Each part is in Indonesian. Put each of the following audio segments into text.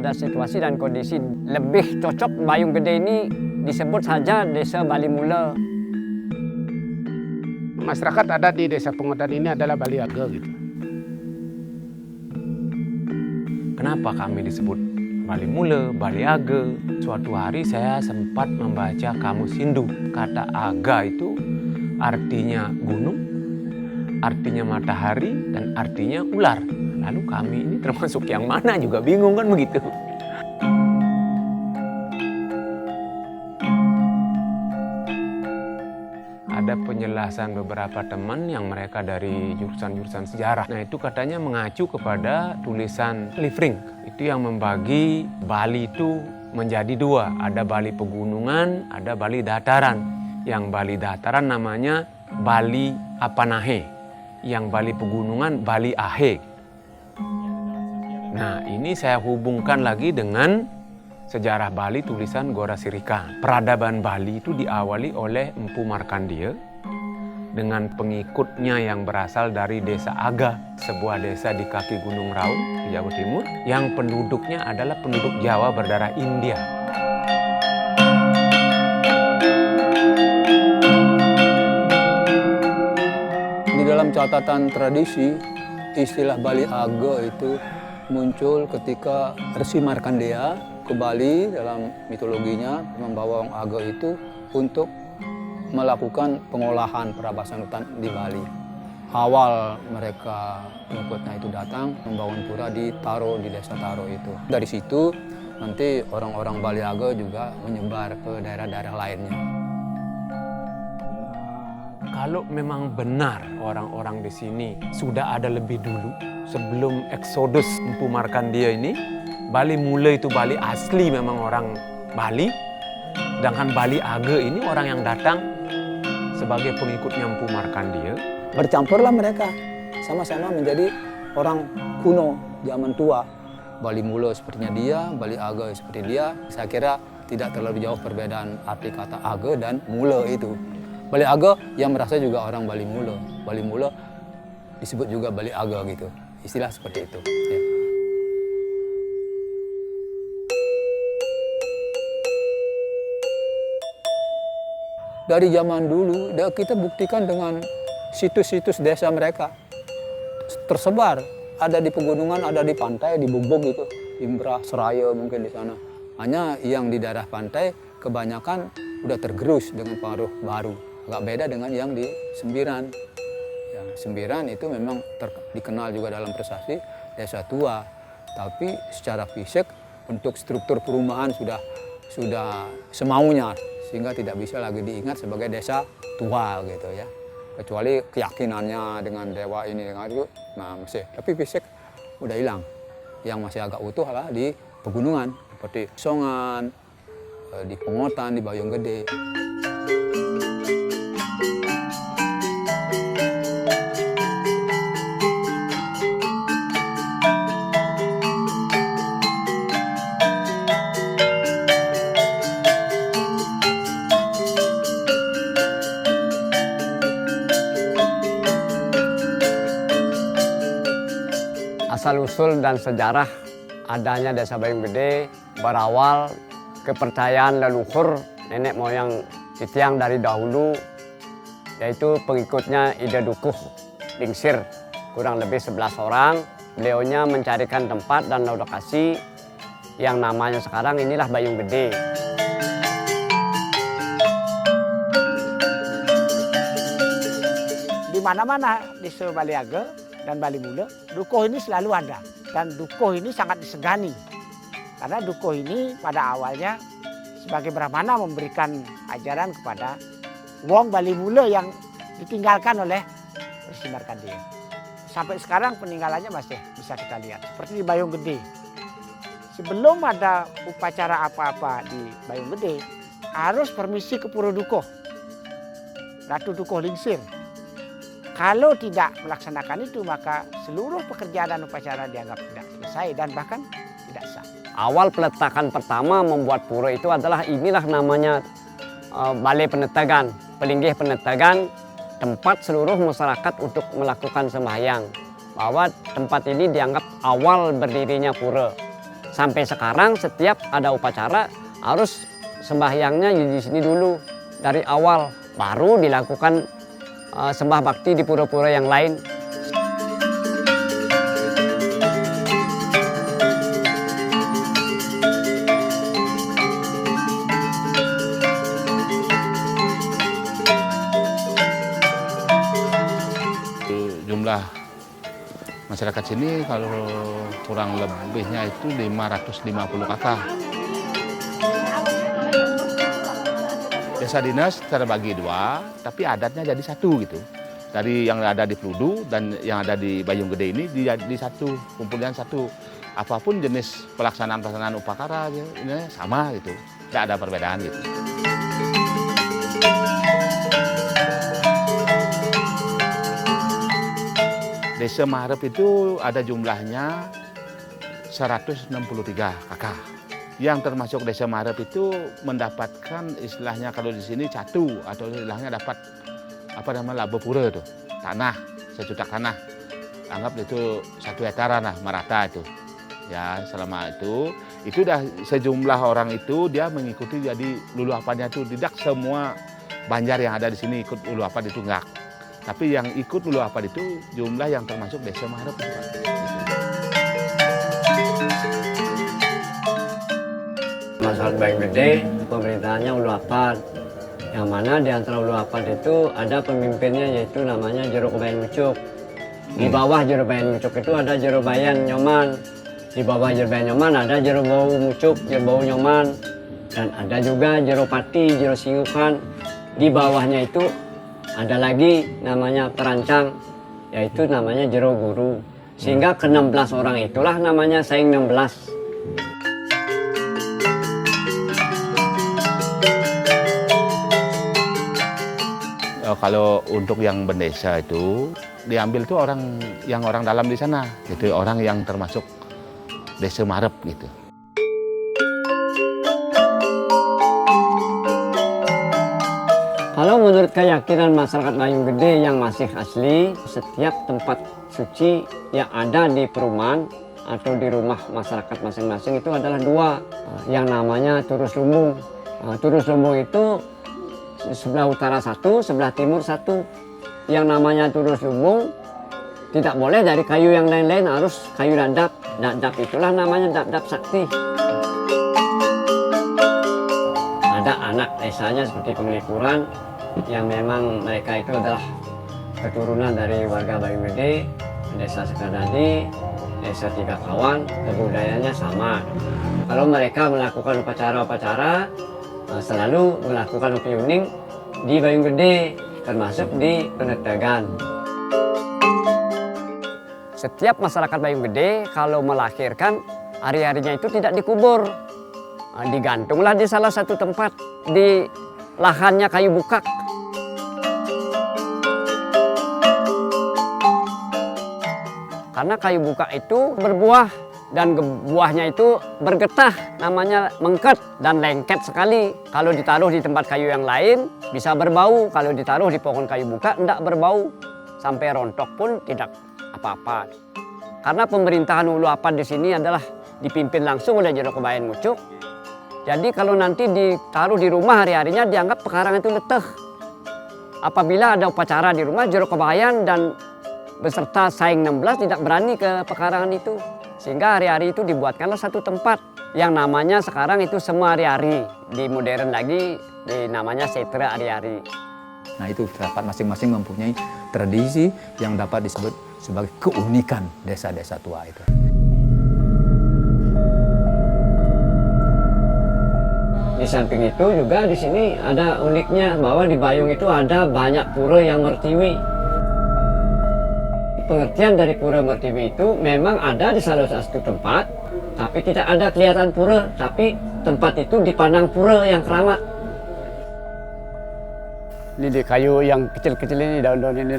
pada situasi dan kondisi. Lebih cocok Bayung Gede ini disebut saja Desa Bali Mula. Masyarakat adat di Desa Pengotan ini adalah Bali Age gitu. Kenapa kami disebut Bali Mula, Bali Age? Suatu hari saya sempat membaca Kamus Hindu. Kata Aga itu artinya gunung, artinya matahari, dan artinya ular. Lalu kami ini termasuk yang mana juga bingung kan begitu. Ada penjelasan beberapa teman yang mereka dari jurusan-jurusan sejarah. Nah itu katanya mengacu kepada tulisan Livring. Itu yang membagi Bali itu menjadi dua. Ada Bali pegunungan, ada Bali dataran. Yang Bali dataran namanya Bali Apanahe. Yang Bali pegunungan Bali Ahe. Nah ini saya hubungkan lagi dengan sejarah Bali tulisan Gora Sirika. Peradaban Bali itu diawali oleh Empu Markandia dengan pengikutnya yang berasal dari Desa Aga, sebuah desa di kaki Gunung Raung di Jawa Timur, yang penduduknya adalah penduduk Jawa berdarah India. Di dalam catatan tradisi, istilah Bali Age itu muncul ketika Resi Markandeya ke Bali dalam mitologinya membawa Wong Age itu untuk melakukan pengolahan perabasan hutan di Bali. Awal mereka pengikutnya itu datang membangun pura di Taro, di desa Taro itu. Dari situ nanti orang-orang Bali Age juga menyebar ke daerah-daerah lainnya. Kalau memang benar orang-orang di sini sudah ada lebih dulu, sebelum Eksodus Empu Markandia ini, Bali Mula itu Bali asli memang orang Bali, sedangkan Bali Age ini orang yang datang sebagai pengikutnya Empu Markandia. Bercampurlah mereka, sama-sama menjadi orang kuno, zaman tua. Bali Mula sepertinya dia, Bali Age seperti dia. Saya kira tidak terlalu jauh perbedaan arti kata Age dan Mula itu. Bali Age yang merasa juga orang Bali Mula. Bali Mula disebut juga Bali Age gitu. Istilah seperti itu. Ya. Dari zaman dulu, kita buktikan dengan situs-situs desa mereka. Tersebar, ada di pegunungan, ada di pantai, di Bubuk gitu. Imbrah, Seraya mungkin di sana. Hanya yang di daerah pantai, kebanyakan udah tergerus dengan pengaruh baru. Nggak beda dengan yang di Sembiran. Ya, Sembiran itu memang dikenal juga dalam prasasti desa tua. Tapi secara fisik, untuk struktur perumahan sudah semaunya. Sehingga tidak bisa lagi diingat sebagai desa tua gitu ya. Kecuali keyakinannya dengan dewa ini dengan itu, nah masih. Tapi fisik udah hilang. Yang masih agak utuh adalah di pegunungan seperti Songan, di Pengotan, di Bayung Gede. Asal-usul dan sejarah adanya Desa Bayung Gede berawal kepercayaan leluhur nenek moyang Titiang dari dahulu, yaitu pengikutnya Ida Dukuh Lingsir, kurang lebih 11 orang. Beliaunya mencarikan tempat dan lokasi yang namanya sekarang inilah Bayung Gede. Di mana-mana di Bali Age dan Bali Mula, dukuh ini selalu ada. Dan dukuh ini sangat disegani. Karena dukuh ini pada awalnya sebagai brahmana memberikan ajaran kepada wong Bali Mula yang ditinggalkan oleh Resi Markandeya. Sampai sekarang peninggalannya masih bisa kita lihat. Seperti di Bayung Gede. Sebelum ada upacara apa-apa di Bayung Gede, harus permisi ke Pura Dukuh, Ratu Dukuh Lingsir. Kalau tidak melaksanakan itu, maka seluruh pekerjaan dan upacara dianggap tidak selesai dan bahkan tidak sah. Awal peletakan pertama membuat pura itu adalah inilah namanya Balai Penetagan, Pelinggih Penetagan, tempat seluruh masyarakat untuk melakukan sembahyang. Bahwa tempat ini dianggap awal berdirinya pura. sampai sekarang setiap ada upacara harus sembahyangnya di sini dulu dari awal, baru dilakukan sembah bakti di pura-pura yang lain. Jumlah masyarakat sini kalau kurang lebihnya itu 550 kakak. Desa Dinas terbagi dua, tapi adatnya jadi satu gitu. Dari yang ada di Pludu dan yang ada di Bayung Gede ini di satu, kumpulan satu. Apapun jenis pelaksanaan upacara ini sama gitu, tidak ada perbedaan gitu. Desa Maharep itu ada jumlahnya 163 kakak. Yang termasuk Desa Maharep itu mendapatkan istilahnya kalau di sini catu atau istilahnya dapat labu pura itu, tanah, sejutak tanah. Anggap itu 1 hektaran lah, merata itu. Ya selama itu udah sejumlah orang itu dia mengikuti jadi luluapannya itu. Tidak semua Banjar yang ada di sini ikut luluapan itu enggak. Tapi yang ikut luluapan itu jumlah yang termasuk Desa Maharep. Masyarakat Bayung Gede, pemerintahannya uluapan. Yang mana di antara uluapan itu ada pemimpinnya yaitu namanya Jero Kebayan Mucuk. Di bawah Jero Kebayan Mucuk itu ada Jero Bayan Nyoman. Di bawah Jero Bayan Nyoman ada Jero Bau Mucuk, Jero Bau Nyoman. Dan ada juga Jero Pati, Jero Singukan. Di bawahnya itu ada lagi namanya perancang, yaitu namanya Jero Guru. Sehingga ke-16 orang itulah namanya Saing 16. Kalau untuk yang bendesa itu diambil tuh orang dalam di sana, gitu, orang yang termasuk Desa Maharep gitu. Kalau menurut keyakinan masyarakat Bayung Gede yang masih asli, setiap tempat suci yang ada di perumahan atau di rumah masyarakat masing-masing itu adalah 2, yang namanya Turus Lumbung. Turus Lumbung itu sebelah utara 1, sebelah timur 1. Yang namanya Turus Lumbung tidak boleh dari kayu yang lain-lain, harus kayu dadap. Dadap itulah namanya dadap sakti. Ada anak desanya seperti Penglipuran yang memang mereka itu adalah keturunan dari warga Bayung Gede, Desa Sekadadi, Desa Tiga Kawan, kebudayaannya sama. Kalau mereka melakukan upacara-upacara, selalu melakukan upi uning di Bayung Gede, termasuk di Penetegan. Setiap masyarakat Bayung Gede kalau melahirkan, hari-harinya itu tidak dikubur. Digantunglah di salah satu tempat, di lahannya kayu bukak. Karena kayu bukak itu berbuah, dan buahnya itu bergetah, namanya mengket dan lengket sekali. Kalau ditaruh di tempat kayu yang lain bisa berbau, kalau ditaruh di pohon kayu buka tidak berbau. Sampai rontok pun tidak apa-apa. Karena pemerintahan Uluapan di sini adalah dipimpin langsung oleh Jero Kebayan Mucuk. Jadi kalau nanti ditaruh di rumah hari-harinya dianggap pekarangan itu leteh. Apabila ada upacara di rumah, Jero Kebayan dan beserta Saing 16 tidak berani ke pekarangan itu. Sehingga hari-hari itu dibuatkanlah satu tempat yang namanya sekarang itu semua hari-hari. Di modern lagi namanya Setra hari-hari. Nah itu dapat masing-masing mempunyai tradisi yang dapat disebut sebagai keunikan desa-desa tua itu. Di samping itu juga di sini ada uniknya bahwa di Bayung itu ada banyak pura yang mertiwi. Pengertian dari pura mertiwi itu memang ada di salah satu tempat, tapi tidak ada kelihatan pura, tapi tempat itu dipandang pura yang keramat. Ini di kayu yang kecil-kecil ini, daun-daun ini,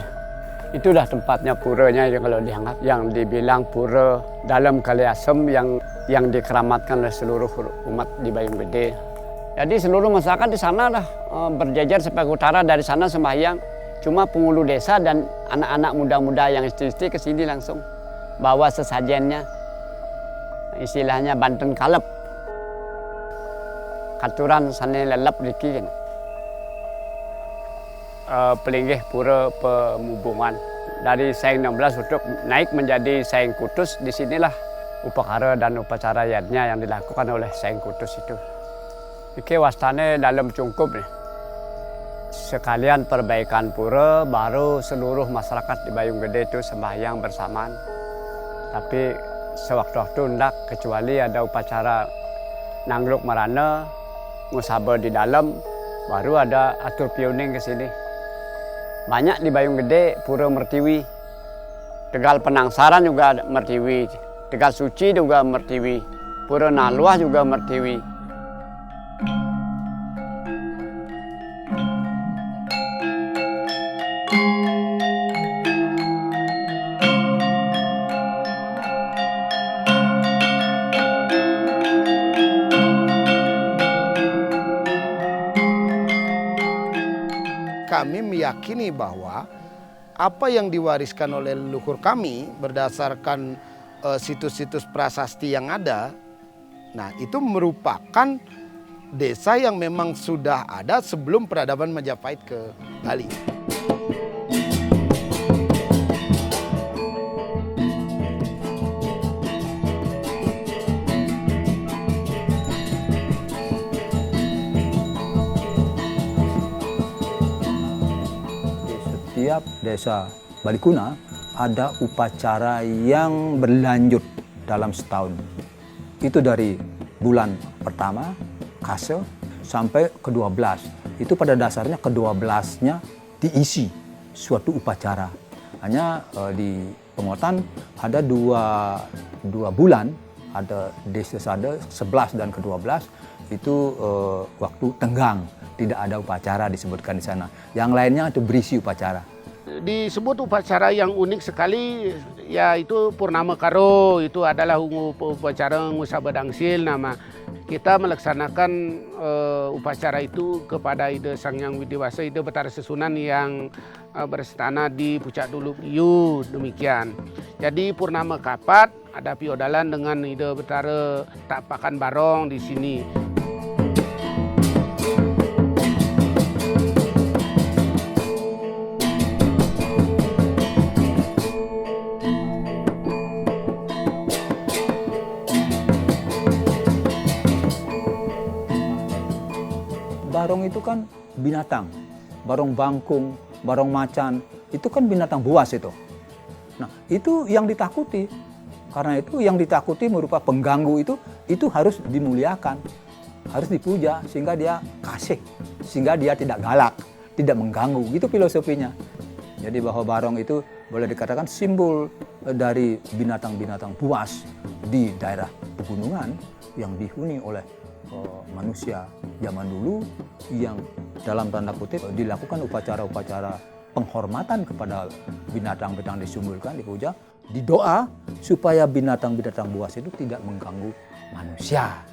itulah tempatnya puranya kalau dianggap, yang dibilang pura dalam Kaliasem yang dikeramatkan oleh seluruh umat di Bayung Gede. Jadi seluruh masyarakat di sana lah berjejer sebagai utara, dari sana sembahyang. Cuma penghulu desa dan anak-anak muda-muda yang istri-istri ke sini langsung bawa sesajennya. istilahnya Banten Kalep. Katuran sane lelep diki kan. Pelinggih pura pemubungan. Dari Saing 16 untuk naik menjadi Saing Kutus, disinilah upakara dan upacara yadnya yang dilakukan oleh Saing Kutus itu. Iki wastane dalam cungkup nih. Sekalian perbaikan pura, baru seluruh masyarakat di Bayung Gede itu sembahyang bersamaan. Tapi sewaktu-waktu ndak, kecuali ada upacara Nangluk Marana, musabah di dalam, baru ada atur pioning ke sini. Banyak di Bayung Gede pura mertiwi. Tegal Penangsaran juga mertiwi. Tegal Suci juga mertiwi. Pura Naluah juga mertiwi. Kami meyakini bahwa apa yang diwariskan oleh leluhur kami berdasarkan situs-situs prasasti yang ada, nah itu merupakan desa yang memang sudah ada sebelum peradaban Majapahit ke Bali. Setiap desa Balikuna ada upacara yang berlanjut dalam setahun. Itu dari bulan pertama, Kase, sampai ke-12. Itu pada dasarnya ke-12-nya diisi suatu upacara. Hanya di Pengotan ada dua bulan, ada desa Sade 11 dan ke-12 itu waktu tenggang. Tidak ada upacara disebutkan di sana. Yang lainnya itu berisi upacara. Disebut upacara yang unik sekali, yaitu Purnama Karo. Itu adalah upacara Musabah Dangsil. Nama kita melaksanakan upacara itu kepada Ide Sang Hyang Widiwasa, Ide Betara Sesunan yang berstana di Pucak Dulu Yu, demikian. Jadi Purnama Kapat ada piodalan dengan Ide Betara Tapakan Barong di sini. Barong itu kan binatang, barong bangkung, barong macan, itu kan binatang buas itu. Nah, itu yang ditakuti. Karena itu yang ditakuti merupa pengganggu itu harus dimuliakan, harus dipuja sehingga dia kasih, sehingga dia tidak galak, tidak mengganggu. Gitu filosofinya. Jadi bahwa barong itu boleh dikatakan simbol dari binatang-binatang buas di daerah pegunungan yang dihuni oleh manusia zaman dulu yang dalam tanda kutip dilakukan upacara-upacara penghormatan kepada binatang-binatang disembelihkan, dipuja, didoa supaya binatang-binatang buas itu tidak mengganggu manusia.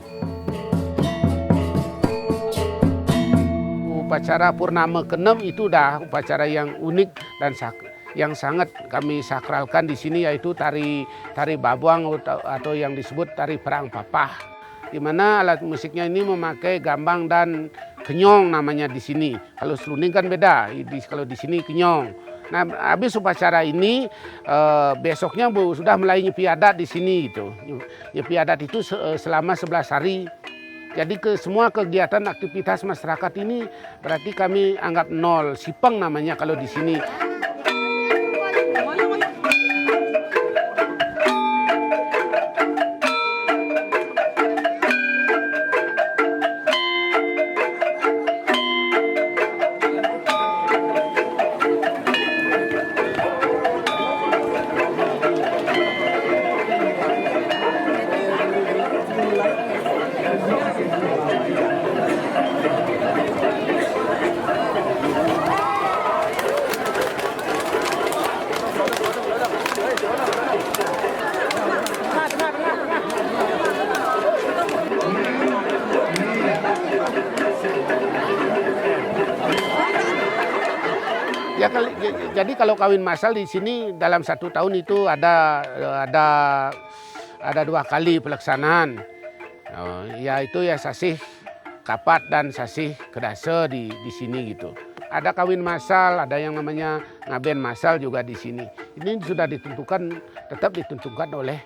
Upacara Purnama ke-6 itu dah upacara yang unik dan yang sangat kami sakralkan di sini, yaitu tari babuang atau yang disebut tari perang papah. Di mana alat musiknya ini memakai gambang dan kenyong namanya di sini. Kalau seruning kan beda, kalau di sini kenyong. Nah, habis upacara ini besoknya sudah mulai nyepi adat di sini itu. Nyepi adat itu selama 11 hari. Jadi semua kegiatan aktivitas masyarakat ini berarti kami anggap nol, sipeng namanya kalau di sini. Ya, jadi kalau kawin massal di sini dalam 1 tahun itu ada ada 2 kali pelaksanaan, yaitu ya sasih kapat dan sasih kedase di sini gitu. Ada kawin massal, ada yang namanya ngaben massal juga di sini. Ini sudah ditentukan, tetap ditentukan oleh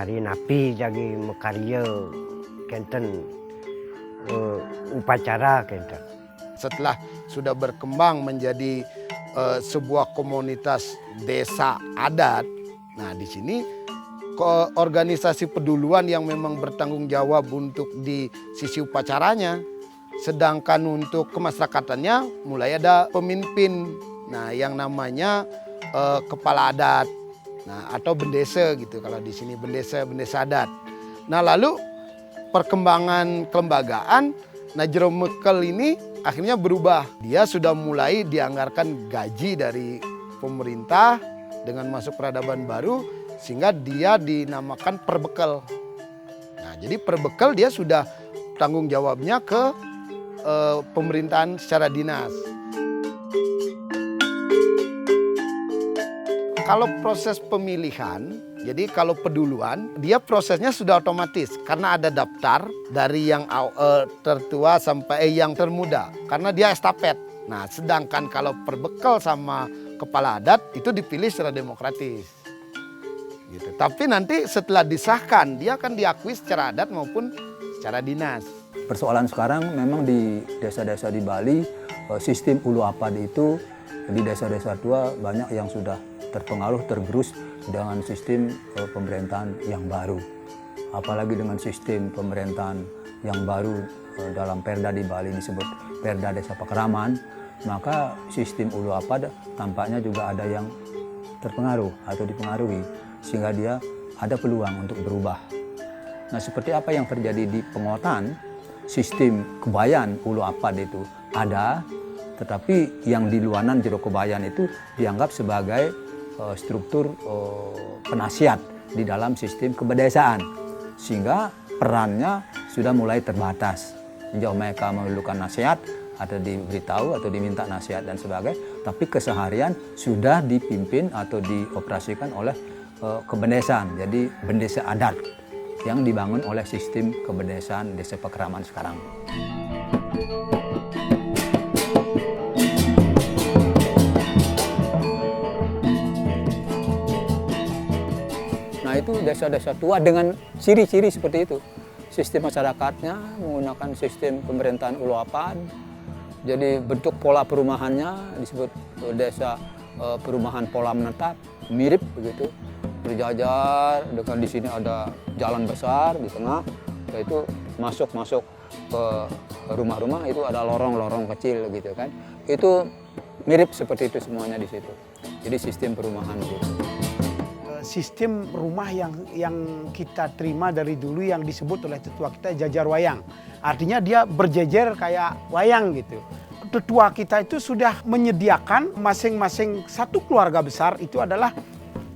hari napi jagi mekarya kenten upacara kenten. Setelah sudah berkembang menjadi sebuah komunitas desa adat, nah di sini organisasi peduluan yang memang bertanggung jawab untuk di sisi upacaranya, sedangkan untuk kemasyarakatannya mulai ada pemimpin, nah yang namanya kepala adat, nah atau bendesa gitu kalau di sini bendesa adat. Nah lalu perkembangan kelembagaan, nah Jero Mekel ini akhirnya berubah. Dia sudah mulai dianggarkan gaji dari pemerintah dengan masuk peradaban baru sehingga dia dinamakan Perbekel. Nah jadi Perbekel dia sudah tanggung jawabnya ke pemerintahan secara dinas. Kalau proses pemilihan, jadi kalau peduluan, dia prosesnya sudah otomatis karena ada daftar dari yang tertua sampai yang termuda, karena dia estafet. Nah, sedangkan kalau Perbekel sama kepala adat itu dipilih secara demokratis. Gitu. Tapi nanti setelah disahkan, dia akan diakui secara adat maupun secara dinas. Persoalan sekarang memang di desa-desa di Bali, sistem ulu apad itu di desa-desa tua banyak yang sudah terpengaruh, tergerus dengan sistem pemerintahan yang baru. Apalagi dengan sistem pemerintahan yang baru dalam Perda di Bali disebut Perda Desa Pakraman, maka sistem ulu apad tampaknya juga ada yang terpengaruh atau dipengaruhi, sehingga dia ada peluang untuk berubah. Nah, seperti apa yang terjadi di Pengotan, sistem kebayan ulu apad itu ada, tetapi yang di luanan Jero Kebayan itu dianggap sebagai struktur penasihat di dalam sistem kebedesaan, sehingga perannya sudah mulai terbatas. Sejauh mereka memerlukan nasihat atau diberitahu atau diminta nasihat dan sebagainya, tapi keseharian sudah dipimpin atau dioperasikan oleh kebedesaan, jadi bendesa adat yang dibangun oleh sistem kebedesaan Desa Pakraman sekarang. Itu desa-desa tua dengan ciri-ciri seperti itu. Sistem masyarakatnya menggunakan sistem pemerintahan ulu apad. Jadi bentuk pola perumahannya disebut desa perumahan pola menetap, mirip begitu. Berjajar, dengan di sini ada jalan besar di tengah, itu masuk ke rumah-rumah itu ada lorong-lorong kecil gitu kan. Itu mirip seperti itu semuanya di situ. Jadi sistem perumahan gitu. Sistem rumah yang kita terima dari dulu yang disebut oleh tetua kita jajar wayang. Artinya dia berjejer kayak wayang gitu. Tetua kita itu sudah menyediakan masing-masing satu keluarga besar itu adalah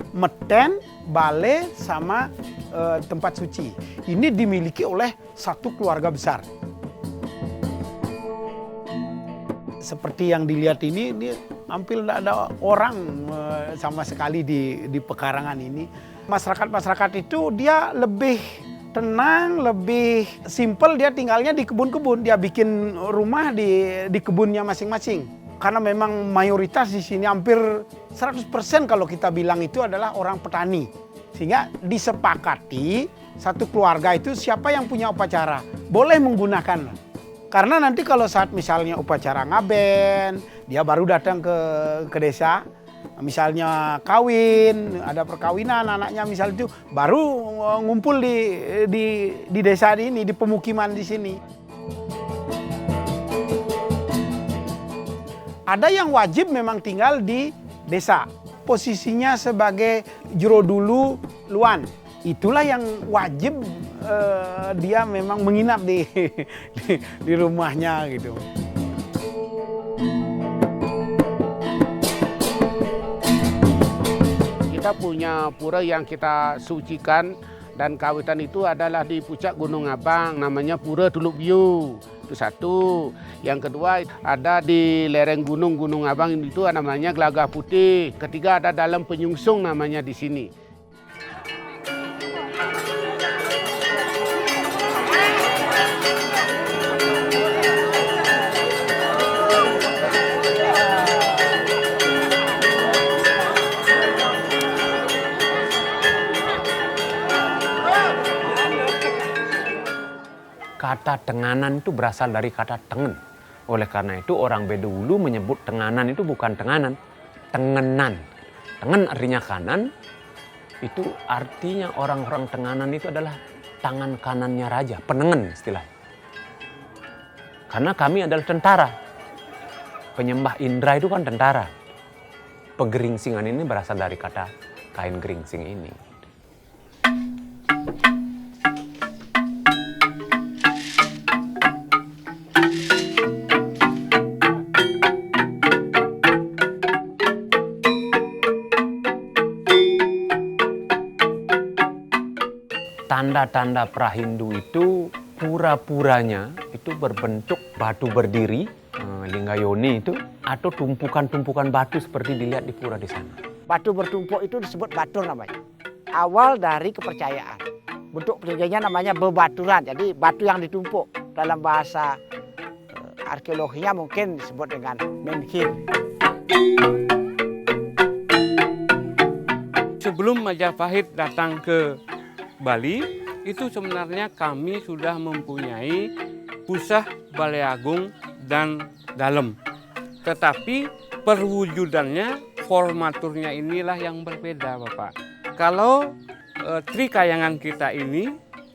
meten, balai, sama tempat suci. Ini dimiliki oleh satu keluarga besar. Seperti yang dilihat ini hampir tidak ada orang sama sekali di pekarangan ini. Masyarakat itu dia lebih tenang, lebih simpel, dia tinggalnya di kebun-kebun. Dia bikin rumah di kebunnya masing-masing. Karena memang mayoritas di sini hampir 100% kalau kita bilang itu adalah orang petani. Sehingga disepakati satu keluarga itu siapa yang punya upacara boleh menggunakan. Karena nanti kalau saat misalnya upacara ngaben, dia baru datang ke desa, misalnya kawin, ada perkawinan anaknya misalnya itu, baru ngumpul di desa ini, di pemukiman di sini. Ada yang wajib memang tinggal di desa, posisinya sebagai jero dulu luan. Itulah yang wajib dia memang menginap di rumahnya gitu. Kita punya pura yang kita sucikan dan kawitan itu adalah di puncak Gunung Abang, namanya Pura Tuluk Biu. Itu satu. Yang kedua ada di lereng Gunung Abang itu namanya Gelagah Putih. Ketiga ada dalam Penyungsung namanya di sini. Kata tenganan itu berasal dari kata tengen. Oleh karena itu orang Bedulu menyebut tenganan itu bukan tenganan, tengenan. Tengen artinya kanan, itu artinya orang-orang tenganan itu adalah tangan kanannya raja, penengen istilahnya. Karena kami adalah tentara. Penyembah Indra itu kan tentara. Pegeringsingan ini berasal dari kata kain geringsing ini. Tanda-tanda Prahindu itu pura-puranya itu berbentuk batu berdiri, Linggayoni itu, atau tumpukan-tumpukan batu seperti dilihat di pura di sana. Batu bertumpuk itu disebut batur namanya. Awal dari kepercayaan. Bentuk peninggiannya namanya bebaturan. Jadi batu yang ditumpuk. Dalam bahasa arkeologinya mungkin disebut dengan menhir. Sebelum Majapahit datang ke Bali, itu sebenarnya kami sudah mempunyai pusah, balai agung, dan dalem. Tetapi perwujudannya, formaturnya inilah yang berbeda, Bapak. Kalau Trikayangan kita ini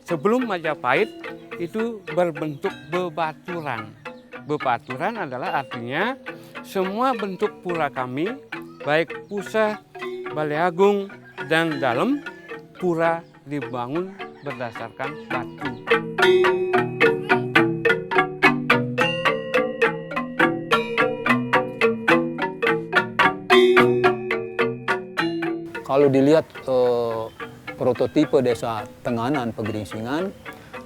sebelum Majapahit itu berbentuk bebaturan. Bebaturan adalah artinya semua bentuk pura kami, baik pusah, balai agung, dan dalem, pura dibangun berdasarkan batu. Kalau dilihat prototipe desa Tenganan Pegeringsingan,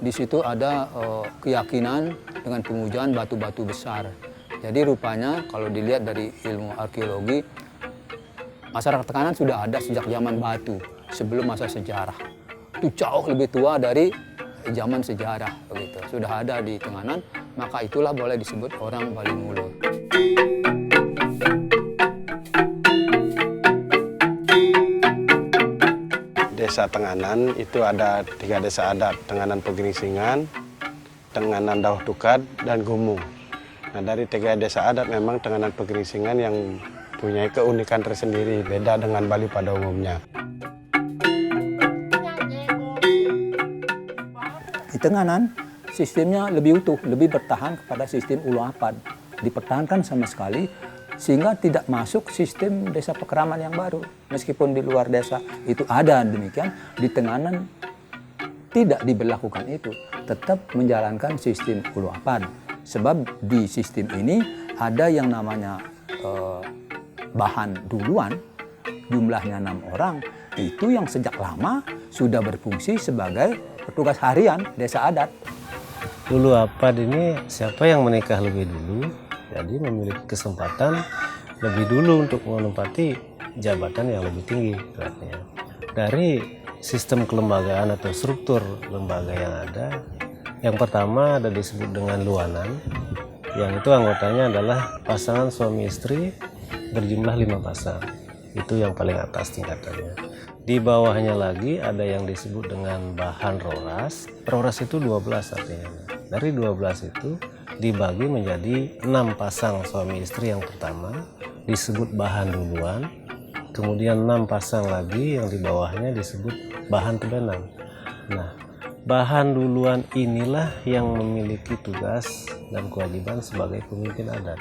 di situ ada keyakinan dengan pemujaan batu-batu besar. Jadi rupanya kalau dilihat dari ilmu arkeologi, masyarakat Tenganan sudah ada sejak zaman batu, sebelum masa sejarah. Itu jauh lebih tua dari zaman sejarah begitu. Sudah ada di Tenganan, maka itulah boleh disebut orang Bali Mulu. Desa Tenganan itu ada 3 desa adat, Tenganan Pegeringsingan, Tenganan Dauh Tukad, dan Gumung. Nah, dari 3 desa adat memang Tenganan Pegeringsingan yang punya keunikan tersendiri, beda dengan Bali pada umumnya. Di Tenganan, sistemnya lebih utuh, lebih bertahan kepada sistem Ulu Apad. Dipertahankan sama sekali sehingga tidak masuk sistem desa Pekeraman yang baru. Meskipun di luar desa itu ada demikian, di Tenganan tidak diberlakukan itu, tetap menjalankan sistem uluapan. Sebab di sistem ini ada yang namanya bahan duluan, jumlahnya 6 orang, itu yang sejak lama sudah berfungsi sebagai petugas harian desa adat. Uluapan ini siapa yang menikah lebih dulu, jadi memiliki kesempatan lebih dulu untuk menempati jabatan yang lebih tinggi. Artinya. Dari sistem kelembagaan atau struktur lembaga yang ada, yang pertama ada disebut dengan luanan, yang itu anggotanya adalah pasangan suami istri berjumlah 5 pasang. Itu yang paling atas tingkatannya. Di bawahnya lagi ada yang disebut dengan bahan roras. Roras itu 12 artinya. Dari 12 itu dibagi menjadi 6 pasang suami istri yang pertama, disebut bahan duluan. Kemudian 6 pasang lagi yang di bawahnya disebut bahan tebenang. Nah, bahan duluan inilah yang memiliki tugas dan kewajiban sebagai pemimpin adat.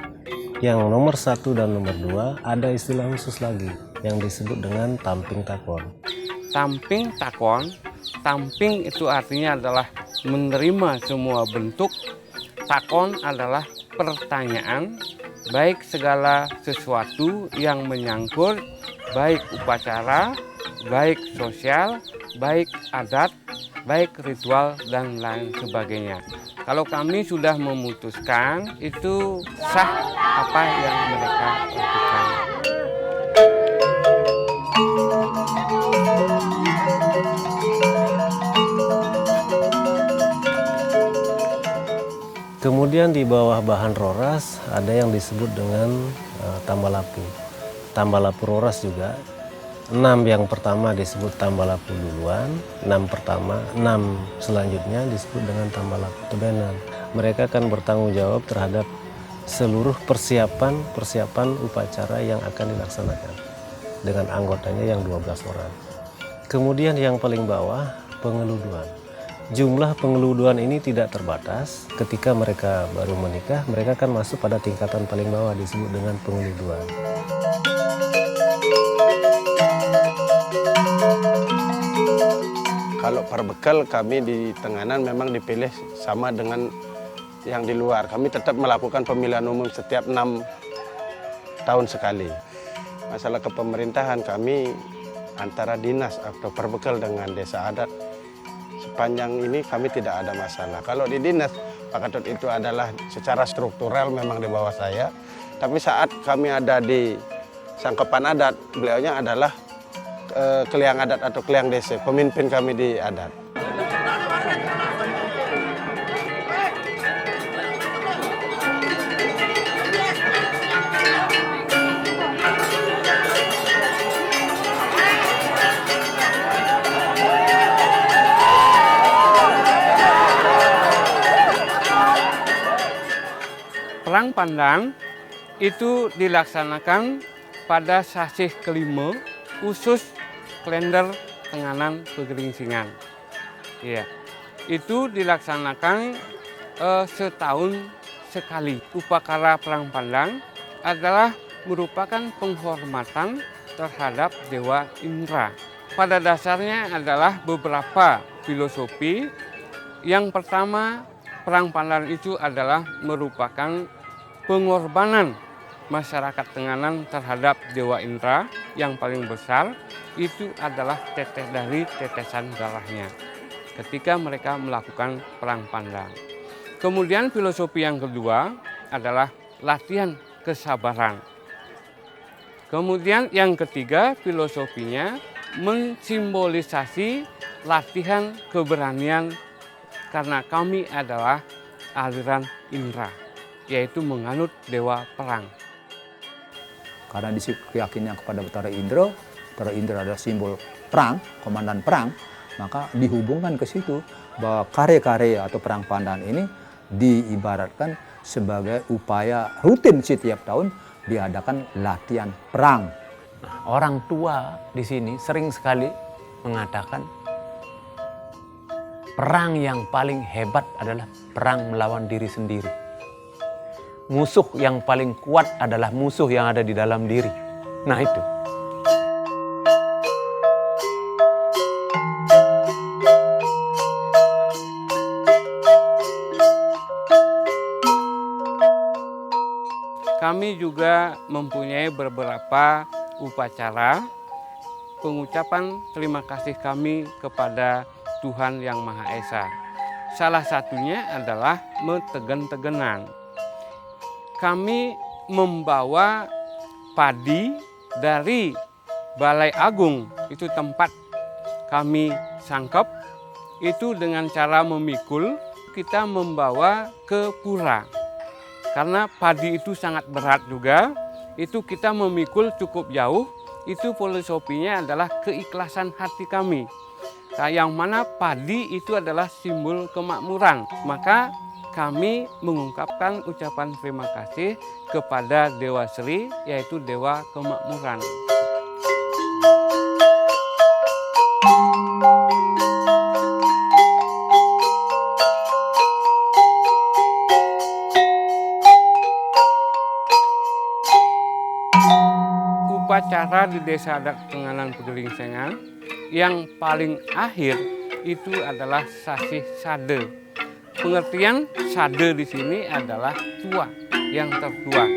Yang nomor 1 dan nomor 2 ada istilah khusus lagi yang disebut dengan tamping takon. Tamping takon, tamping itu artinya adalah menerima semua bentuk. Takon adalah pertanyaan, baik segala sesuatu yang menyangkut, baik upacara, baik sosial, baik adat, baik ritual, dan lain sebagainya. Kalau kami sudah memutuskan, itu sah apa yang mereka lakukan. Kemudian di bawah bahan roras ada yang disebut dengan tambalapu. Tambalapu roras juga. 6 yang pertama disebut tambalapu duluan, 6 selanjutnya disebut dengan tambalapu tebenan. Mereka akan bertanggung jawab terhadap seluruh persiapan upacara yang akan dilaksanakan dengan anggotanya yang 12 orang. Kemudian yang paling bawah pengeluduan. Jumlah pengeluduan ini tidak terbatas. Ketika mereka baru menikah, mereka akan masuk pada tingkatan paling bawah disebut dengan pengeluduan. Kalau perbekal kami di Tenganan memang dipilih sama dengan yang di luar. Kami tetap melakukan pemilihan umum setiap 6 tahun sekali. Masalah kepemerintahan kami antara dinas atau perbekal dengan desa adat, sepanjang ini kami tidak ada masalah. Kalau di dinas, Pak Ketut itu adalah secara struktural memang di bawah saya. Tapi saat kami ada di Sangkepan Adat, beliaunya adalah Keliang Adat atau Keliang Desa, pemimpin kami di adat. Perang Pandang itu dilaksanakan pada sasih kelima khusus kalender Tenganan Pegeringsingan. Ya, itu dilaksanakan setahun sekali. Upacara Perang Pandang adalah merupakan penghormatan terhadap Dewa Indra. Pada dasarnya adalah beberapa filosofi. Yang pertama, Perang Pandang itu adalah merupakan pengorbanan masyarakat Tenganan terhadap Dewa Indra. Yang paling besar itu adalah dari tetesan darahnya ketika mereka melakukan Perang Pandang. Kemudian filosofi yang kedua adalah latihan kesabaran. Kemudian yang ketiga filosofinya mensimbolisasi latihan keberanian karena kami adalah aliran Indra, yaitu menganut dewa perang. Karena di keyakinan kepada Batara Indra adalah simbol perang, komandan perang, maka dihubungkan ke situ bahwa karya-karya atau Perang Pandang ini diibaratkan sebagai upaya rutin setiap tahun diadakan latihan perang. Orang tua di sini sering sekali mengatakan perang yang paling hebat adalah perang melawan diri sendiri. musuh yang paling kuat adalah musuh yang ada di dalam diri. Nah itu. Kami juga mempunyai beberapa upacara pengucapan terima kasih kami kepada Tuhan Yang Maha Esa. Salah satunya adalah metegen-tegenan. Kami membawa padi dari Balai Agung, itu tempat kami sangkep, itu dengan cara memikul, kita membawa ke pura. Karena padi itu sangat berat juga, itu kita memikul cukup jauh, itu filosofinya adalah keikhlasan hati kami. Nah, yang mana padi itu adalah simbol kemakmuran. Maka kami mengungkapkan ucapan terima kasih kepada Dewa Sri, yaitu Dewa Kemakmuran. Upacara di Desa Adat Tenganan Pegeringsingan yang paling akhir itu adalah sasih sade. Pengertian sade di sini adalah tua, yang tertua.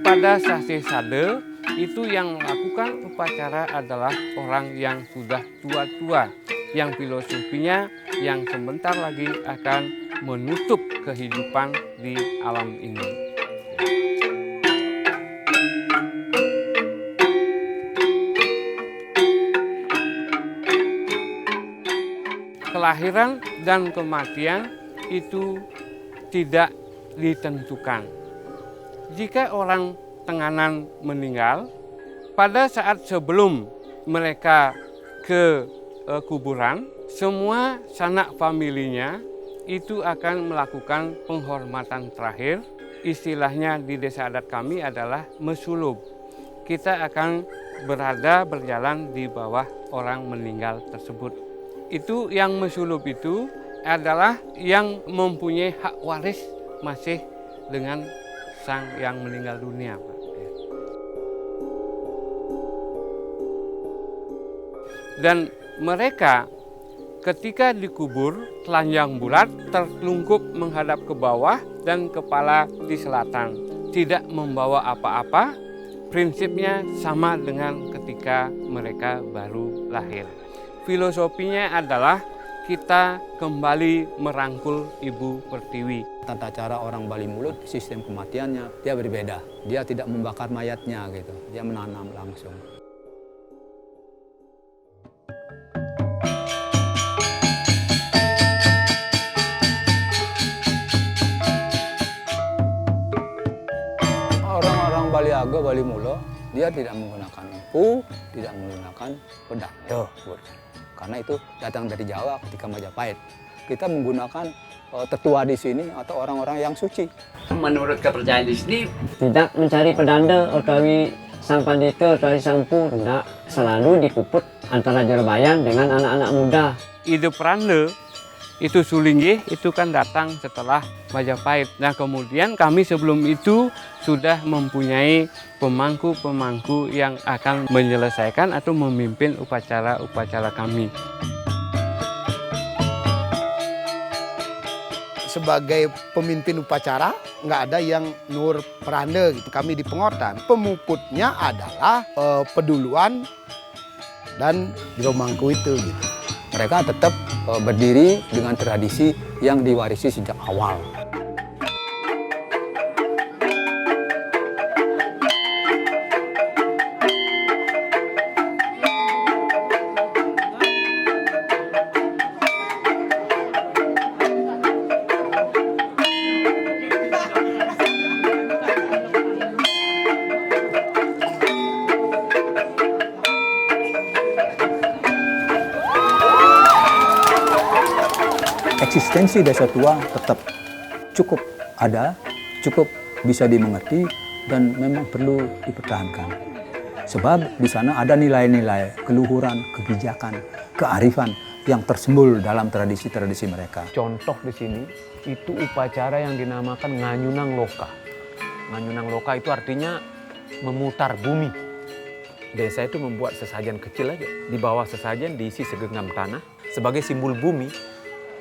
Pada sasih sade itu yang melakukan upacara adalah orang yang sudah tua-tua, yang filosofinya yang sebentar lagi akan menutup kehidupan di alam ini. Kelahiran dan kematian itu tidak ditentukan. Jika orang Tenganan meninggal, pada saat sebelum mereka ke kuburan, semua sanak familinya itu akan melakukan penghormatan terakhir. Istilahnya di desa adat kami adalah mesulub. Kita akan berjalan di bawah orang meninggal tersebut. Itu yang mesulub itu adalah yang mempunyai hak waris masih dengan sang yang meninggal dunia, Pak. Dan mereka ketika dikubur telanjang bulat, tertelungkup menghadap ke bawah dan kepala di selatan, tidak membawa apa-apa. Prinsipnya sama dengan ketika mereka baru lahir. Filosofinya adalah kita kembali merangkul Ibu Pertiwi. Tata cara orang Bali Mulut, sistem kematiannya dia berbeda. Dia tidak membakar mayatnya gitu, dia menanam langsung. Orang-orang Bali Aga, Bali Mulo, dia tidak menggunakan empu, tidak menggunakan pedang. Karena itu datang dari Jawa ketika Majapahit. Kita menggunakan tetua di sini atau orang-orang yang suci. Menurut kepercayaan di sini tidak mencari pedanda utawi sang pandita utawi sang empu, tidak, selalu dipuput antara Jorobayan dengan anak-anak muda. Ide Peranda itu Sulinggih itu kan datang setelah Majapahit. Nah kemudian kami sebelum itu sudah mempunyai pemangku-pemangku yang akan menyelesaikan atau memimpin upacara-upacara kami. Sebagai pemimpin upacara, nggak ada yang nur peranda gitu. Kami di Pengotan, pemuputnya adalah Peduluan dan Jomangku itu gitu. Mereka tetap berdiri dengan tradisi yang diwarisi sejak awal. Eksistensi desa tua tetap cukup ada, cukup bisa dimengerti, dan memang perlu dipertahankan. Sebab di sana ada nilai-nilai keluhuran, kebijakan, kearifan yang tersembul dalam tradisi-tradisi mereka. Contoh di sini itu upacara yang dinamakan Nganyunang Loka. Nganyunang Loka itu artinya memutar bumi. Desa itu membuat sesajen kecil aja. Di bawah sesajen diisi segenggam tanah sebagai simbol bumi.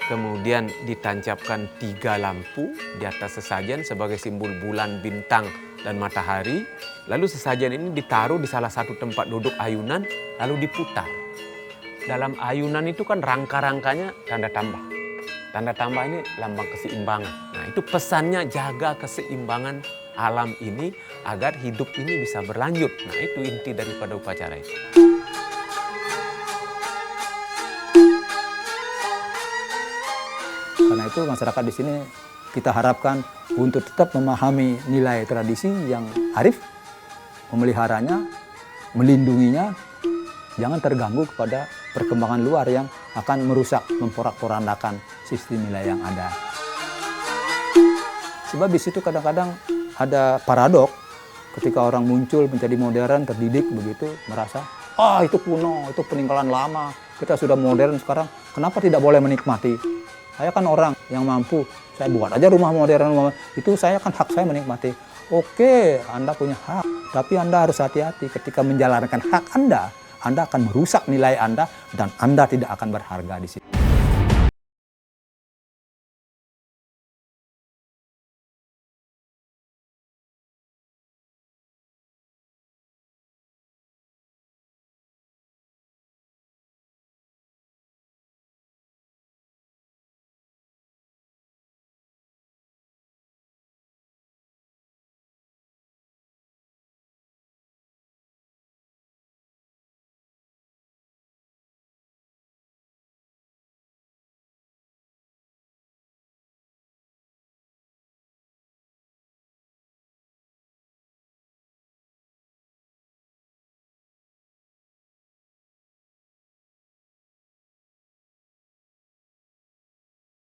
Kemudian ditancapkan 3 lampu di atas sesajen sebagai simbol bulan, bintang, dan matahari. Lalu sesajen ini ditaruh di salah satu tempat duduk ayunan, lalu diputar. Dalam ayunan itu kan rangka-rangkanya tanda tambah. Tanda tambah ini lambang keseimbangan. Nah itu pesannya jaga keseimbangan alam ini agar hidup ini bisa berlanjut. Nah itu inti daripada upacara itu. Karena itu masyarakat di sini kita harapkan untuk tetap memahami nilai tradisi yang arif, memeliharanya, melindunginya, jangan terganggu kepada perkembangan luar yang akan merusak, memporak-porandakan sistem nilai yang ada. Sebab di situ kadang-kadang ada paradok ketika orang muncul menjadi modern, terdidik begitu, merasa, itu kuno, itu peninggalan lama, kita sudah modern sekarang, kenapa tidak boleh menikmati? Saya kan orang yang mampu, saya buat aja rumah modern, itu saya kan hak saya menikmati. Oke, Anda punya hak, tapi Anda harus hati-hati ketika menjalankan hak Anda akan merusak nilai Anda dan Anda tidak akan berharga di sini.